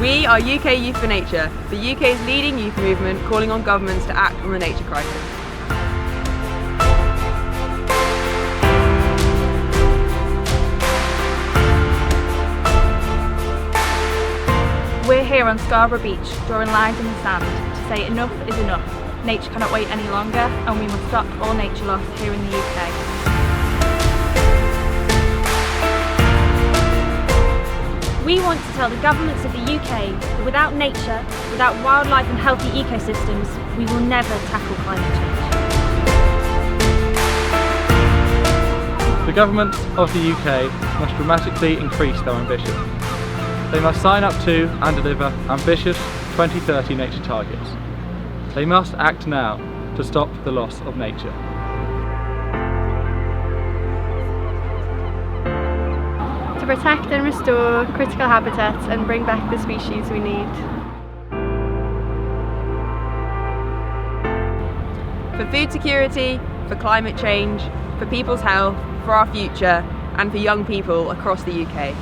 We are UK Youth for Nature, the UK's leading youth movement calling on governments to act on the nature crisis. We're here on Scarborough Beach, drawing lines in the sand to say enough is enough. Nature cannot wait any longer, and we must stop all nature loss here in the UK. We want to tell the governments of the UK that without nature, without wildlife and healthy ecosystems, we will never tackle climate change. The governments of the UK must dramatically increase their ambition. They must sign up to and deliver ambitious 2030 nature targets. They must act now to stop the loss of nature. To protect and restore critical habitats and bring back the species we need. For food security, for climate change, for people's health, for our future, and for young people across the UK.